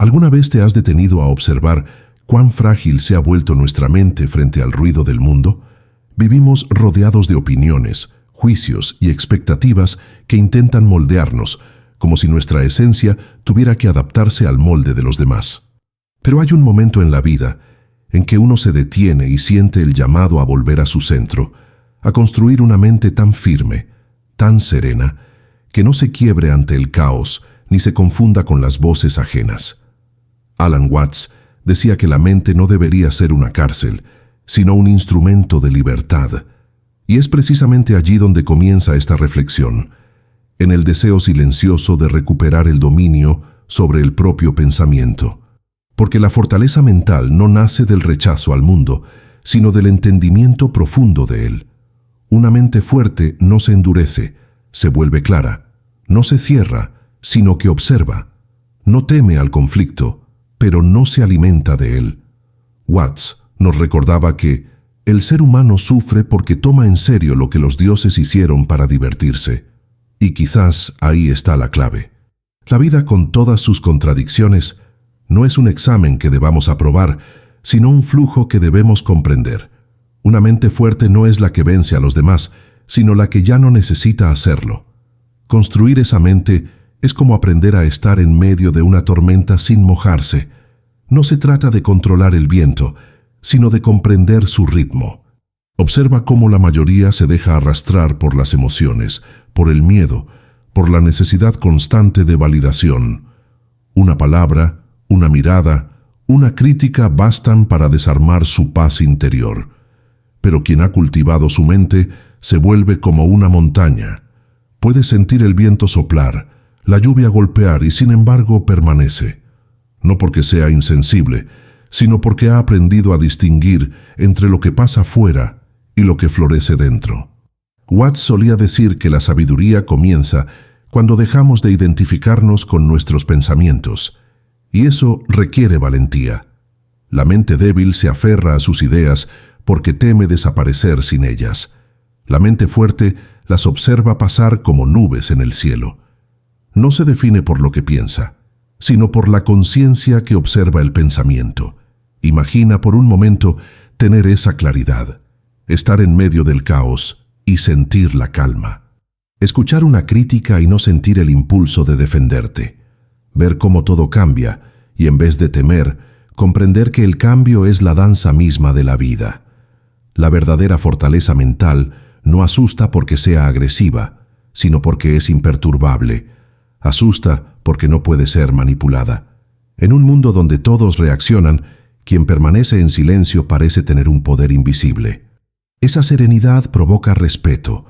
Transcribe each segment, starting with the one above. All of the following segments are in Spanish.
¿Alguna vez te has detenido a observar cuán frágil se ha vuelto nuestra mente frente al ruido del mundo? Vivimos rodeados de opiniones, juicios y expectativas que intentan moldearnos, como si nuestra esencia tuviera que adaptarse al molde de los demás. Pero hay un momento en la vida en que uno se detiene y siente el llamado a volver a su centro, a construir una mente tan firme, tan serena, que no se quiebre ante el caos ni se confunda con las voces ajenas. Alan Watts decía que la mente no debería ser una cárcel, sino un instrumento de libertad. Y es precisamente allí donde comienza esta reflexión, en el deseo silencioso de recuperar el dominio sobre el propio pensamiento. Porque la fortaleza mental no nace del rechazo al mundo, sino del entendimiento profundo de él. Una mente fuerte no se endurece, se vuelve clara, no se cierra, sino que observa. No teme al conflicto, pero no se alimenta de él. Watts nos recordaba que el ser humano sufre porque toma en serio lo que los dioses hicieron para divertirse. Y quizás ahí está la clave. La vida, con todas sus contradicciones, no es un examen que debamos aprobar, sino un flujo que debemos comprender. Una mente fuerte no es la que vence a los demás, sino la que ya no necesita hacerlo. Construir esa mente es como aprender a estar en medio de una tormenta sin mojarse. No se trata de controlar el viento, sino de comprender su ritmo. Observa cómo la mayoría se deja arrastrar por las emociones, por el miedo, por la necesidad constante de validación. Una palabra, una mirada, una crítica bastan para desarmar su paz interior. Pero quien ha cultivado su mente se vuelve como una montaña. Puede sentir el viento soplar, la lluvia golpear y sin embargo permanece. No porque sea insensible, sino porque ha aprendido a distinguir entre lo que pasa fuera y lo que florece dentro. Watts solía decir que la sabiduría comienza cuando dejamos de identificarnos con nuestros pensamientos, y eso requiere valentía. La mente débil se aferra a sus ideas porque teme desaparecer sin ellas. La mente fuerte las observa pasar como nubes en el cielo. No se define por lo que piensa, sino por la conciencia que observa el pensamiento. Imagina por un momento tener esa claridad, estar en medio del caos y sentir la calma. Escuchar una crítica y no sentir el impulso de defenderte. Ver cómo todo cambia y en vez de temer, comprender que el cambio es la danza misma de la vida. La verdadera fortaleza mental no asusta porque sea agresiva, sino porque es imperturbable. Asusta porque no puede ser manipulada. En un mundo donde todos reaccionan, quien permanece en silencio parece tener un poder invisible. Esa serenidad provoca respeto,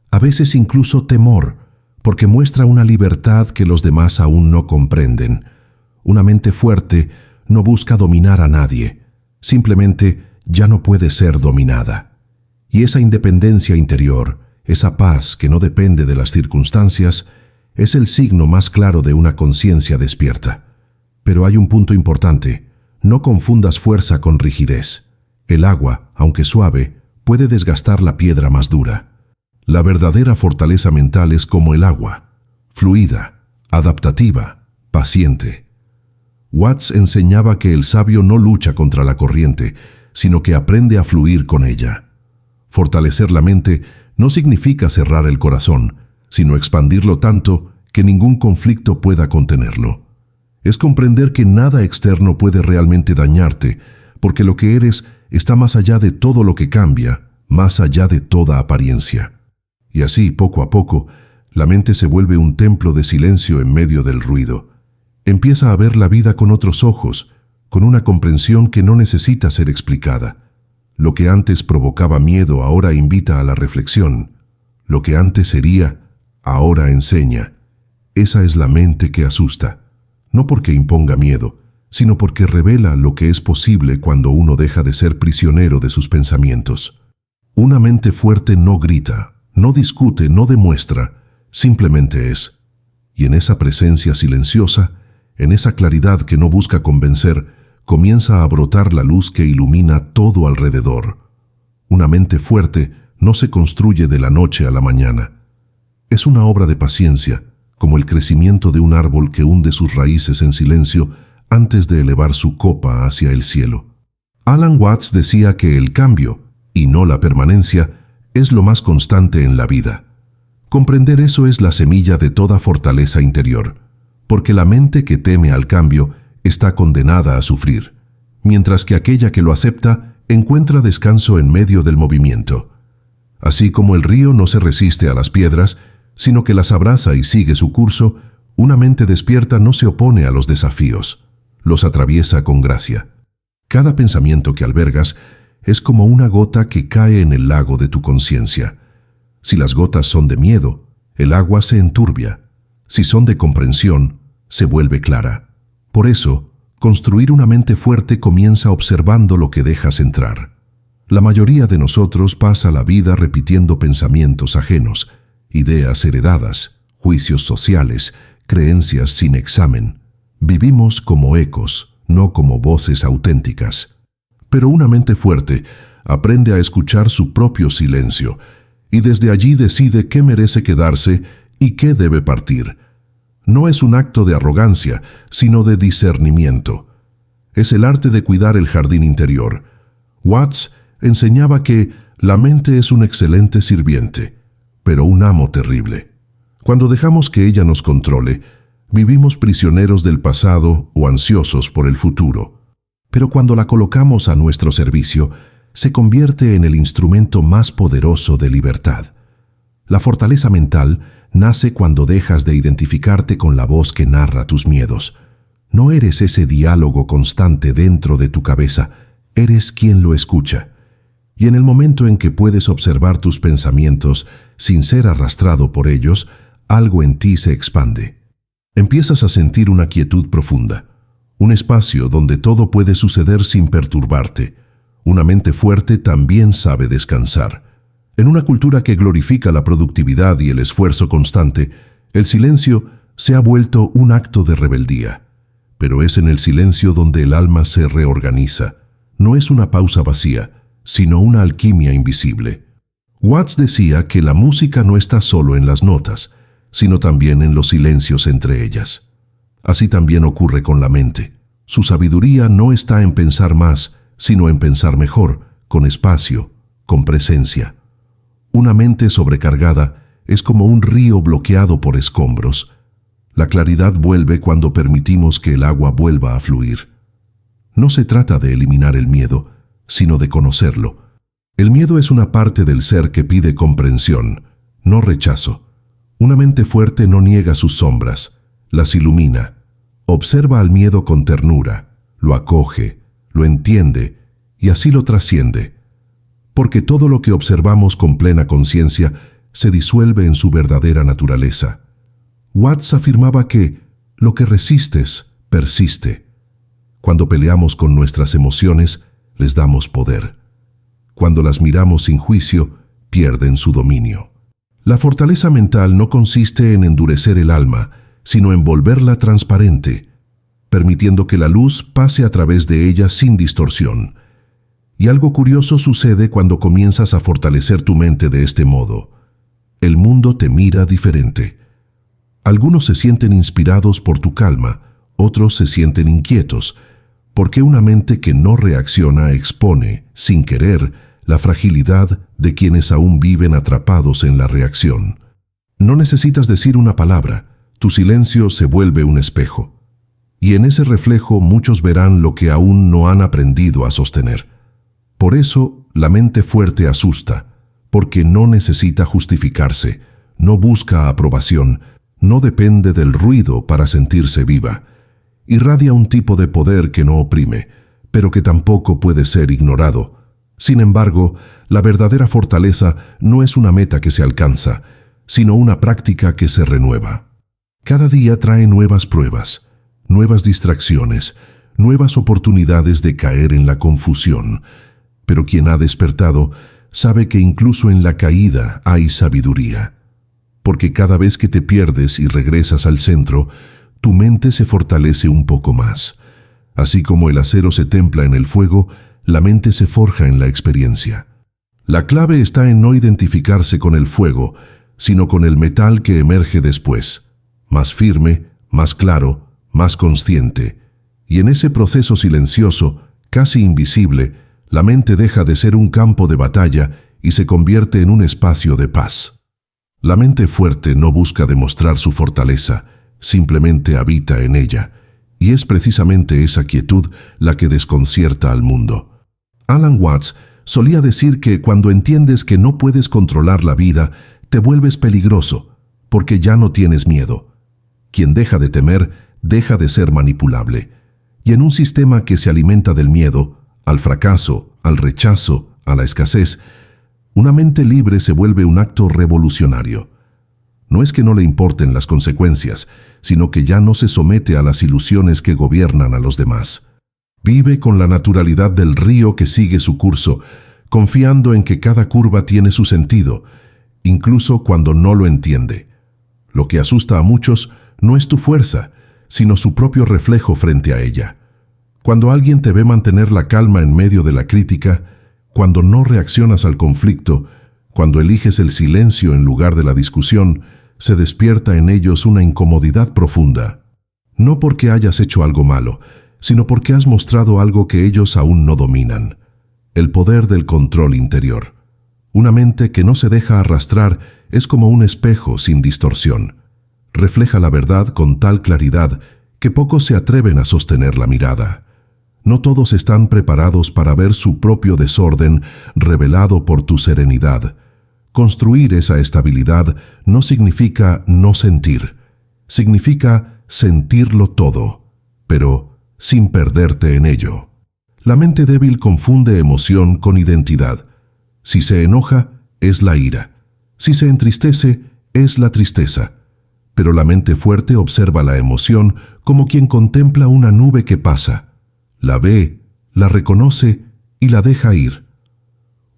a veces incluso temor, porque muestra una libertad que los demás aún no comprenden. Una mente fuerte no busca dominar a nadie, simplemente ya no puede ser dominada. Y esa independencia interior, esa paz que no depende de las circunstancias, es el signo más claro de una conciencia despierta. Pero hay un punto importante: no confundas fuerza con rigidez. El agua, aunque suave, puede desgastar la piedra más dura. La verdadera fortaleza mental es como el agua, fluida, adaptativa, paciente. Watts enseñaba que el sabio no lucha contra la corriente, sino que aprende a fluir con ella. Fortalecer la mente no significa cerrar el corazón, sino expandirlo tanto que ningún conflicto pueda contenerlo. Es comprender que nada externo puede realmente dañarte, porque lo que eres está más allá de todo lo que cambia, más allá de toda apariencia. Y así, poco a poco, la mente se vuelve un templo de silencio en medio del ruido. Empieza a ver la vida con otros ojos, con una comprensión que no necesita ser explicada. Lo que antes provocaba miedo ahora invita a la reflexión. Lo que antes hería, ahora enseña. Esa es la mente que asusta, no porque imponga miedo, sino porque revela lo que es posible cuando uno deja de ser prisionero de sus pensamientos. Una mente fuerte no grita, no discute, no demuestra, simplemente es. Y en esa presencia silenciosa, en esa claridad que no busca convencer, comienza a brotar la luz que ilumina todo alrededor. Una mente fuerte no se construye de la noche a la mañana. Es una obra de paciencia, como el crecimiento de un árbol que hunde sus raíces en silencio antes de elevar su copa hacia el cielo. Alan Watts decía que el cambio, y no la permanencia, es lo más constante en la vida. Comprender eso es la semilla de toda fortaleza interior, porque la mente que teme al cambio está condenada a sufrir, mientras que aquella que lo acepta encuentra descanso en medio del movimiento. Así como el río no se resiste a las piedras, sino que las abraza y sigue su curso, una mente despierta no se opone a los desafíos, los atraviesa con gracia. Cada pensamiento que albergas es como una gota que cae en el lago de tu conciencia. Si las gotas son de miedo, el agua se enturbia. Si son de comprensión, se vuelve clara. Por eso, construir una mente fuerte comienza observando lo que dejas entrar. La mayoría de nosotros pasa la vida repitiendo pensamientos ajenos, ideas heredadas, juicios sociales, creencias sin examen. Vivimos como ecos, no como voces auténticas. Pero una mente fuerte aprende a escuchar su propio silencio y desde allí decide qué merece quedarse y qué debe partir. No es un acto de arrogancia, sino de discernimiento. Es el arte de cuidar el jardín interior. Watts enseñaba que la mente es un excelente sirviente, pero un amo terrible. Cuando dejamos que ella nos controle, vivimos prisioneros del pasado o ansiosos por el futuro. Pero cuando la colocamos a nuestro servicio, se convierte en el instrumento más poderoso de libertad. La fortaleza mental nace cuando dejas de identificarte con la voz que narra tus miedos. No eres ese diálogo constante dentro de tu cabeza, eres quien lo escucha. Y en el momento en que puedes observar tus pensamientos sin ser arrastrado por ellos, algo en ti se expande. Empiezas a sentir una quietud profunda, un espacio donde todo puede suceder sin perturbarte. Una mente fuerte también sabe descansar. En una cultura que glorifica la productividad y el esfuerzo constante, el silencio se ha vuelto un acto de rebeldía. Pero es en el silencio donde el alma se reorganiza. No es una pausa vacía, sino una alquimia invisible. Watts decía que la música no está solo en las notas, sino también en los silencios entre ellas. Así también ocurre con la mente. Su sabiduría no está en pensar más, sino en pensar mejor, con espacio, con presencia. Una mente sobrecargada es como un río bloqueado por escombros. La claridad vuelve cuando permitimos que el agua vuelva a fluir. No se trata de eliminar el miedo, sino de conocerlo. El miedo es una parte del ser que pide comprensión, no rechazo. Una mente fuerte no niega sus sombras, las ilumina. Observa al miedo con ternura, lo acoge, lo entiende y así lo trasciende. Porque todo lo que observamos con plena conciencia se disuelve en su verdadera naturaleza. Watts afirmaba que lo que resistes persiste. Cuando peleamos con nuestras emociones, les damos poder. Cuando las miramos sin juicio, pierden su dominio. La fortaleza mental no consiste en endurecer el alma, sino en volverla transparente, permitiendo que la luz pase a través de ella sin distorsión. Y algo curioso sucede cuando comienzas a fortalecer tu mente de este modo. El mundo te mira diferente. Algunos se sienten inspirados por tu calma, otros se sienten inquietos, porque una mente que no reacciona expone, sin querer, la fragilidad de quienes aún viven atrapados en la reacción. No necesitas decir una palabra, tu silencio se vuelve un espejo. Y en ese reflejo muchos verán lo que aún no han aprendido a sostener. Por eso, la mente fuerte asusta, porque no necesita justificarse, no busca aprobación, no depende del ruido para sentirse viva. Irradia un tipo de poder que no oprime, pero que tampoco puede ser ignorado. Sin embargo, la verdadera fortaleza no es una meta que se alcanza, sino una práctica que se renueva. Cada día trae nuevas pruebas, nuevas distracciones, nuevas oportunidades de caer en la confusión. Pero quien ha despertado sabe que incluso en la caída hay sabiduría. Porque cada vez que te pierdes y regresas al centro, tu mente se fortalece un poco más. Así como el acero se templa en el fuego, la mente se forja en la experiencia. La clave está en no identificarse con el fuego, sino con el metal que emerge después, más firme, más claro, más consciente. Y en ese proceso silencioso, casi invisible, la mente deja de ser un campo de batalla y se convierte en un espacio de paz. La mente fuerte no busca demostrar su fortaleza, simplemente habita en ella, y es precisamente esa quietud la que desconcierta al mundo. Alan Watts solía decir que cuando entiendes que no puedes controlar la vida, te vuelves peligroso, porque ya no tienes miedo. Quien deja de temer, deja de ser manipulable. Y en un sistema que se alimenta del miedo, al fracaso, al rechazo, a la escasez, una mente libre se vuelve un acto revolucionario. No es que no le importen las consecuencias, sino que ya no se somete a las ilusiones que gobiernan a los demás. Vive con la naturalidad del río que sigue su curso, confiando en que cada curva tiene su sentido, incluso cuando no lo entiende. Lo que asusta a muchos no es tu fuerza, sino su propio reflejo frente a ella. Cuando alguien te ve mantener la calma en medio de la crítica, cuando no reaccionas al conflicto, cuando eliges el silencio en lugar de la discusión, se despierta en ellos una incomodidad profunda. No porque hayas hecho algo malo, sino porque has mostrado algo que ellos aún no dominan. El poder del control interior. Una mente que no se deja arrastrar es como un espejo sin distorsión. Refleja la verdad con tal claridad que pocos se atreven a sostener la mirada. No todos están preparados para ver su propio desorden revelado por tu serenidad. Construir esa estabilidad no significa no sentir, significa sentirlo todo, pero sin perderte en ello. La mente débil confunde emoción con identidad. Si se enoja, es la ira. Si se entristece, es la tristeza. Pero la mente fuerte observa la emoción como quien contempla una nube que pasa. La ve, la reconoce y la deja ir.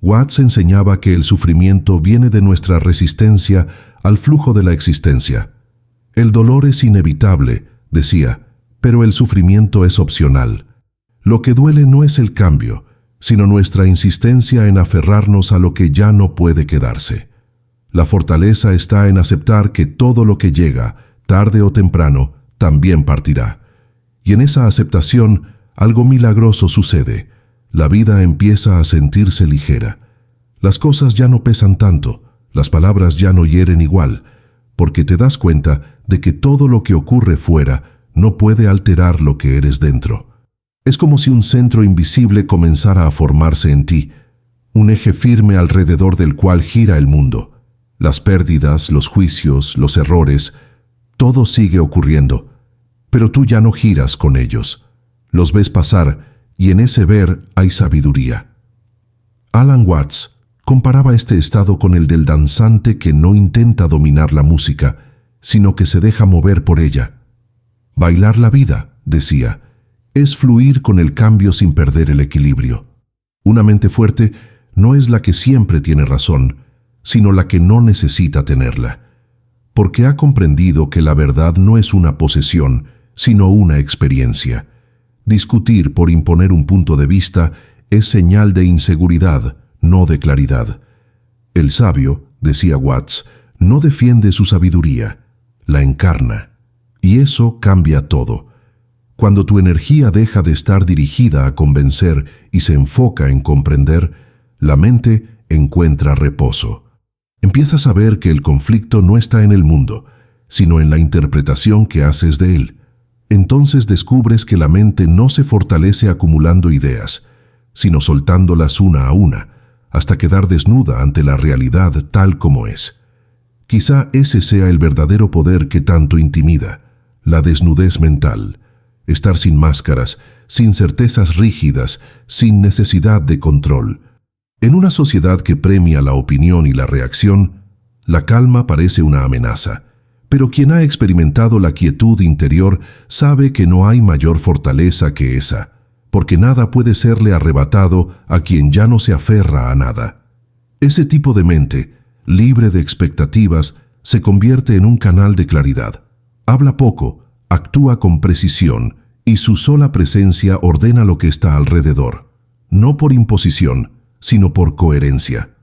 Watts enseñaba que el sufrimiento viene de nuestra resistencia al flujo de la existencia. El dolor es inevitable, decía, pero el sufrimiento es opcional. Lo que duele no es el cambio, sino nuestra insistencia en aferrarnos a lo que ya no puede quedarse. La fortaleza está en aceptar que todo lo que llega, tarde o temprano, también partirá. Y en esa aceptación, algo milagroso sucede. La vida empieza a sentirse ligera. Las cosas ya no pesan tanto, las palabras ya no hieren igual, porque te das cuenta de que todo lo que ocurre fuera no puede alterar lo que eres dentro. Es como si un centro invisible comenzara a formarse en ti, un eje firme alrededor del cual gira el mundo. Las pérdidas, los juicios, los errores, todo sigue ocurriendo, pero tú ya no giras con ellos. Los ves pasar y en ese ver hay sabiduría. Alan Watts comparaba este estado con el del danzante que no intenta dominar la música, sino que se deja mover por ella. Bailar la vida, decía, es fluir con el cambio sin perder el equilibrio. Una mente fuerte no es la que siempre tiene razón, sino la que no necesita tenerla, porque ha comprendido que la verdad no es una posesión, sino una experiencia. Discutir por imponer un punto de vista es señal de inseguridad, no de claridad. El sabio, decía Watts, no defiende su sabiduría, la encarna, y eso cambia todo. Cuando tu energía deja de estar dirigida a convencer y se enfoca en comprender, la mente encuentra reposo. Empiezas a ver que el conflicto no está en el mundo, sino en la interpretación que haces de él. Entonces descubres que la mente no se fortalece acumulando ideas, sino soltándolas una a una, hasta quedar desnuda ante la realidad tal como es. Quizá ese sea el verdadero poder que tanto intimida, la desnudez mental, estar sin máscaras, sin certezas rígidas, sin necesidad de control. En una sociedad que premia la opinión y la reacción, la calma parece una amenaza. Pero quien ha experimentado la quietud interior sabe que no hay mayor fortaleza que esa, porque nada puede serle arrebatado a quien ya no se aferra a nada. Ese tipo de mente, libre de expectativas, se convierte en un canal de claridad. Habla poco, actúa con precisión, y su sola presencia ordena lo que está alrededor, no por imposición, sino por coherencia.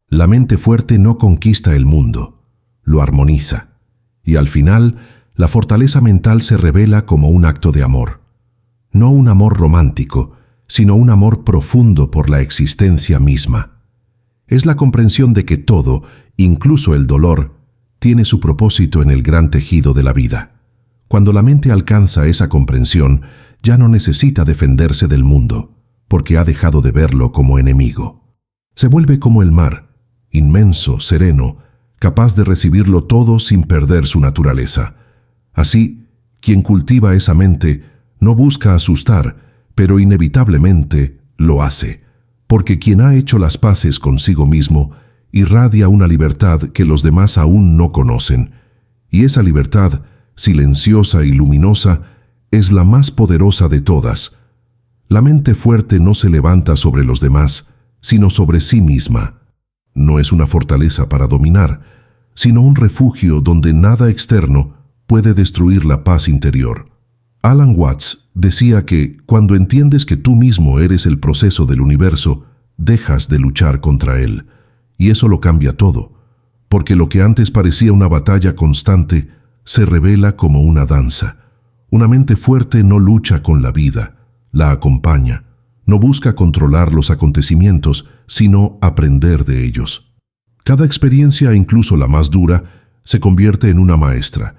La mente fuerte no conquista el mundo, lo armoniza. Y al final, la fortaleza mental se revela como un acto de amor. no un amor romántico, sino un amor profundo por la existencia misma. Es la comprensión de que todo, incluso el dolor, tiene su propósito en el gran tejido de la vida. Cuando la mente alcanza esa comprensión, ya no necesita defenderse del mundo, porque ha dejado de verlo como enemigo. Se vuelve como el mar, inmenso, sereno, capaz de recibirlo todo sin perder su naturaleza. Así, quien cultiva esa mente no busca asustar, pero inevitablemente lo hace, porque quien ha hecho las paces consigo mismo irradia una libertad que los demás aún no conocen, y esa libertad, silenciosa y luminosa, es la más poderosa de todas. La mente fuerte no se levanta sobre los demás, sino sobre sí misma. No es una fortaleza para dominar, sino un refugio donde nada externo puede destruir la paz interior. Alan Watts decía que cuando entiendes que tú mismo eres el proceso del universo, dejas de luchar contra él, y eso lo cambia todo, porque lo que antes parecía una batalla constante se revela como una danza. Una mente fuerte no lucha con la vida, la acompaña, no busca controlar los acontecimientos, sino aprender de ellos. Cada experiencia, incluso la más dura, se convierte en una maestra,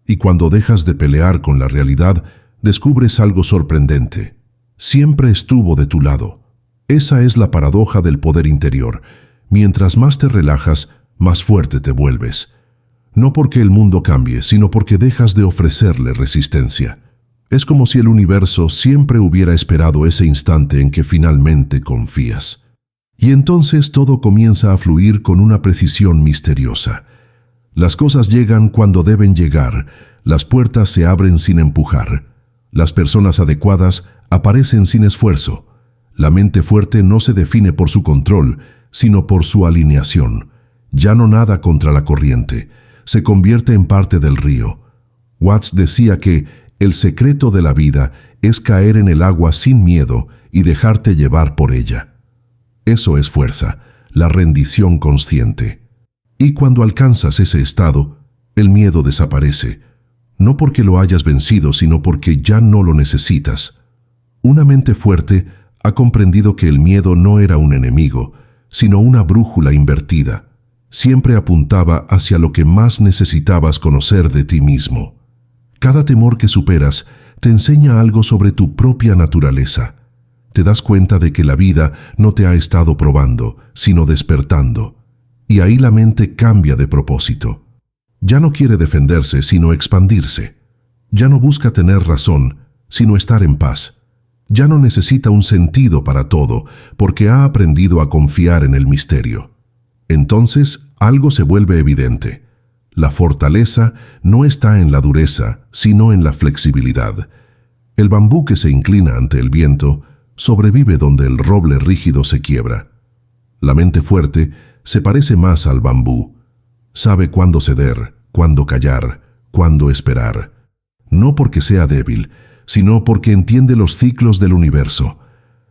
y cuando dejas de pelear con la realidad, descubres algo sorprendente. Siempre estuvo de tu lado. Esa es la paradoja del poder interior. Mientras más te relajas, más fuerte te vuelves. No porque el mundo cambie, sino porque dejas de ofrecerle resistencia. Es como si el universo siempre hubiera esperado ese instante en que finalmente confías. Y entonces todo comienza a fluir con una precisión misteriosa. Las cosas llegan cuando deben llegar, las puertas se abren sin empujar, las personas adecuadas aparecen sin esfuerzo. La mente fuerte no se define por su control, sino por su alineación. Ya no nada contra la corriente, se convierte en parte del río. Watts decía que el secreto de la vida es caer en el agua sin miedo y dejarte llevar por ella. Eso es fuerza, la rendición consciente. Y cuando alcanzas ese estado, el miedo desaparece, no porque lo hayas vencido, sino porque ya no lo necesitas. Una mente fuerte ha comprendido que el miedo no era un enemigo, sino una brújula invertida. Siempre apuntaba hacia lo que más necesitabas conocer de ti mismo. Cada temor que superas te enseña algo sobre tu propia naturaleza. Te das cuenta de que la vida no te ha estado probando, sino despertando. Y ahí la mente cambia de propósito. Ya no quiere defenderse, sino expandirse. Ya no busca tener razón, sino estar en paz. Ya no necesita un sentido para todo, porque ha aprendido a confiar en el misterio. Entonces, algo se vuelve evidente. La fortaleza no está en la dureza, sino en la flexibilidad. El bambú que se inclina ante el viento sobrevive donde el roble rígido se quiebra. La mente fuerte se parece más al bambú. Sabe cuándo ceder, cuándo callar, cuándo esperar. No porque sea débil, sino porque entiende los ciclos del universo.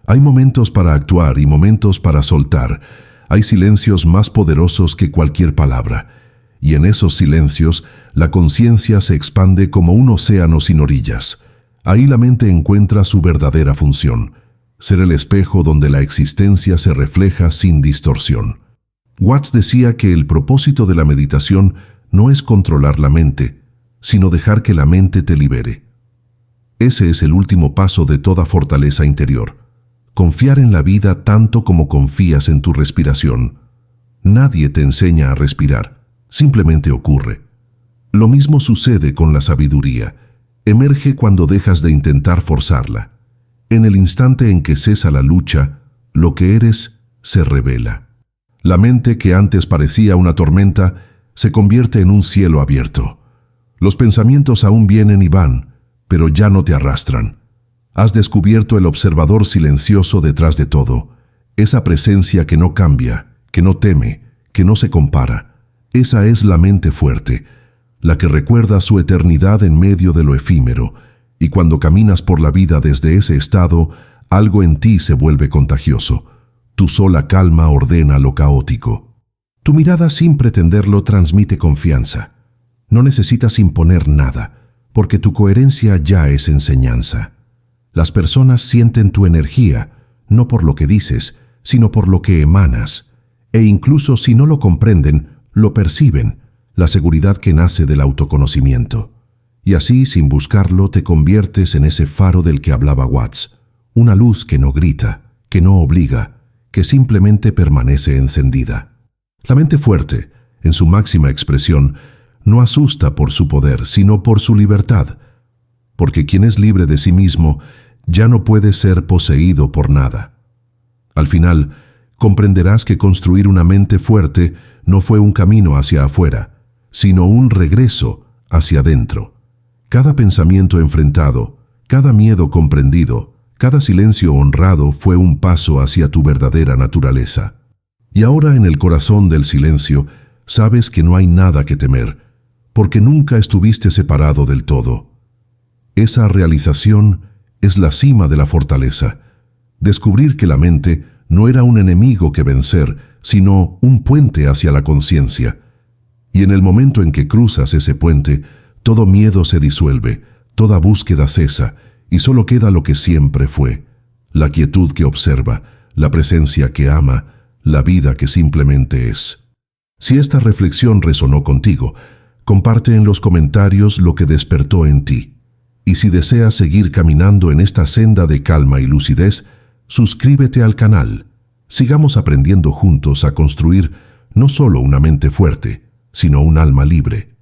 Hay momentos para actuar y momentos para soltar. Hay silencios más poderosos que cualquier palabra. Y en esos silencios, la conciencia se expande como un océano sin orillas. Ahí la mente encuentra su verdadera función: ser el espejo donde la existencia se refleja sin distorsión. Watts decía que el propósito de la meditación no es controlar la mente, sino dejar que la mente te libere. Ese es el último paso de toda fortaleza interior. Confiar en la vida tanto como confías en tu respiración. Nadie te enseña a respirar, simplemente ocurre. Lo mismo sucede con la sabiduría. Emerge cuando dejas de intentar forzarla. En el instante en que cesa la lucha, lo que eres se revela. La mente que antes parecía una tormenta se convierte en un cielo abierto. Los pensamientos aún vienen y van, pero ya no te arrastran. Has descubierto el observador silencioso detrás de todo, esa presencia que no cambia, que no teme, que no se compara. Esa es la mente fuerte, la que recuerda su eternidad en medio de lo efímero, y cuando caminas por la vida desde ese estado, algo en ti se vuelve contagioso. Tu sola calma ordena lo caótico. Tu mirada sin pretenderlo transmite confianza. No necesitas imponer nada, porque tu coherencia ya es enseñanza. Las personas sienten tu energía, no por lo que dices, sino por lo que emanas. E incluso si no lo comprenden, lo perciben, la seguridad que nace del autoconocimiento. Y así, sin buscarlo, te conviertes en ese faro del que hablaba Watts, una luz que no grita, que no obliga, que simplemente permanece encendida. La mente fuerte, en su máxima expresión, no asusta por su poder, sino por su libertad, porque quien es libre de sí mismo ya no puede ser poseído por nada. Al final, comprenderás que construir una mente fuerte no fue un camino hacia afuera, sino un regreso hacia adentro. Cada pensamiento enfrentado, cada miedo comprendido, cada silencio honrado fue un paso hacia tu verdadera naturaleza. Y ahora en el corazón del silencio sabes que no hay nada que temer, porque nunca estuviste separado del todo. Esa realización es la cima de la fortaleza. Descubrir que la mente no era un enemigo que vencer, sino un puente hacia la conciencia. Y en el momento en que cruzas ese puente, todo miedo se disuelve, toda búsqueda cesa, y solo queda lo que siempre fue: la quietud que observa, la presencia que ama, la vida que simplemente es. Si esta reflexión resonó contigo, comparte en los comentarios lo que despertó en ti. Y si deseas seguir caminando en esta senda de calma y lucidez, suscríbete al canal. Sigamos aprendiendo juntos a construir no solo una mente fuerte, sino un alma libre.